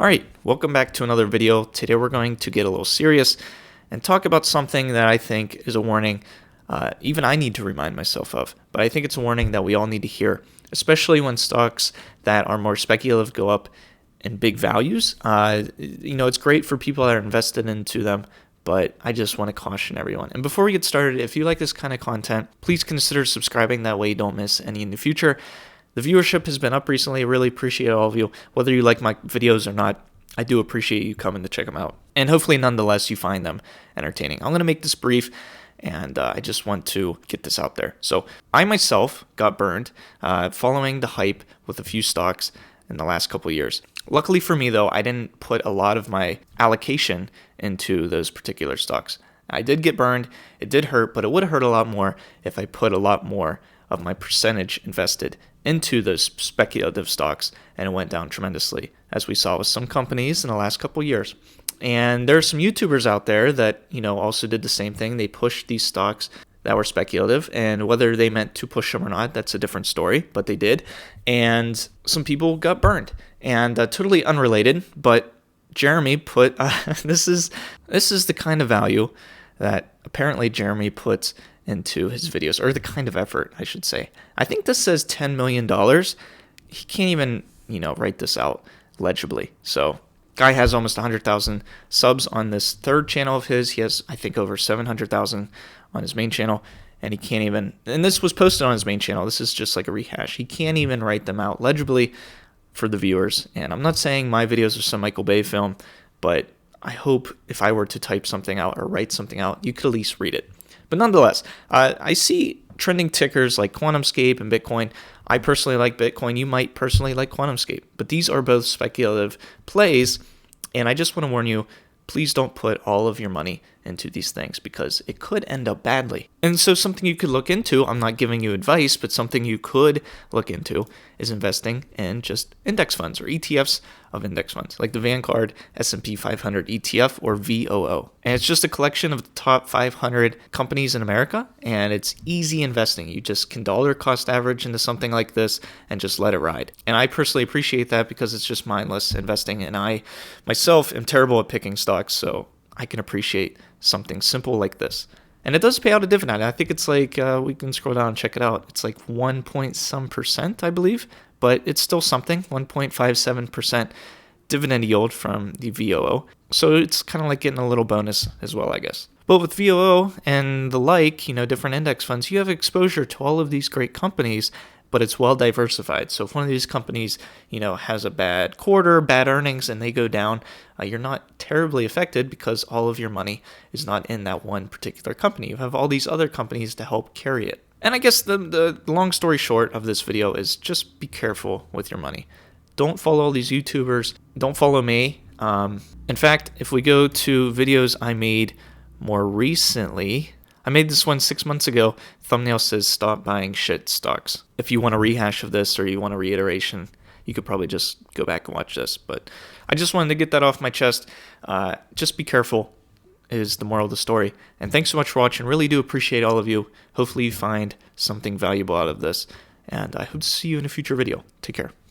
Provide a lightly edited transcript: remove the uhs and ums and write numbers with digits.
Alright, welcome back to another video. Today we're going to get a little serious and talk about something that I think is a warning even I need to remind myself of. But I think it's a warning that we all need to hear, especially when stocks that are more speculative go up in big values. It's great for people that are invested into them, but I just want to caution everyone. And before we get started, if you like this kind of content, please consider subscribing. That way you don't miss any in the future. The viewership has been up recently. I really appreciate all of you. Whether you like my videos or not, I do appreciate you coming to check them out. And hopefully, nonetheless, you find them entertaining. I'm going to make this brief, and I just want to get this out there. So I myself got burned following the hype with a few stocks in the last couple of years. Luckily for me, though, I didn't put a lot of my allocation into those particular stocks. I did get burned. It did hurt, but it would have hurt a lot more if I put a lot more of my percentage invested into those speculative stocks, and it went down tremendously, as we saw with some companies in the last couple of years. And there are some YouTubers out there that, also did the same thing. They pushed these stocks that were speculative, and whether they meant to push them or not, that's a different story, but they did. And some people got burned. And totally unrelated, but Jeremy put, this is the kind of value that apparently Jeremy puts into his videos, or the kind of effort, I should say. I think this says $10 million. He can't even, write this out legibly. So guy has almost 100,000 subs on this third channel of his. He has, I think, over 700,000 on his main channel, and he can't even, and this was posted on his main channel. This is just like a rehash. He can't even write them out legibly for the viewers. And I'm not saying my videos are some Michael Bay film, but I hope if I were to type something out or write something out, you could at least read it. But nonetheless, I see trending tickers like QuantumScape and Bitcoin. I personally like Bitcoin. You might personally like QuantumScape. But these are both speculative plays, and I just want to warn you, please don't put all of your money into these things because it could end up badly. And so something you could look into, I'm not giving you advice, but something you could look into is investing in just index funds or ETFs of index funds, like the Vanguard S&P 500 ETF or VOO. And it's just a collection of the top 500 companies in America, and it's easy investing. You just can dollar cost average into something like this and just let it ride. And I personally appreciate that because it's just mindless investing, and I myself am terrible at picking stocks, so I can appreciate something simple like this. And it does pay out a dividend. I think it's like, we can scroll down and check it out. It's like 1 point some percent, I believe, but it's still something, 1.57% dividend yield from the VOO. So it's kind of like getting a little bonus as well, I guess. But with VOO and the like, different index funds, you have exposure to all of these great companies, but it's well diversified. So if one of these companies, has a bad quarter, bad earnings, and they go down, you're not terribly affected because all of your money is not in that one particular company. You have all these other companies to help carry it. And I guess the long story short of this video is just be careful with your money. Don't follow all these YouTubers. Don't follow me. In fact, if we go to videos I made more recently, I made this one 6 months ago. Thumbnail says stop buying shit stocks. If you want a rehash of this or you want a reiteration, you could probably just go back and watch this. But I just wanted to get that off my chest. Just be careful is the moral of the story. And thanks so much for watching. Really do appreciate all of you. Hopefully you find something valuable out of this. And I hope to see you in a future video. Take care.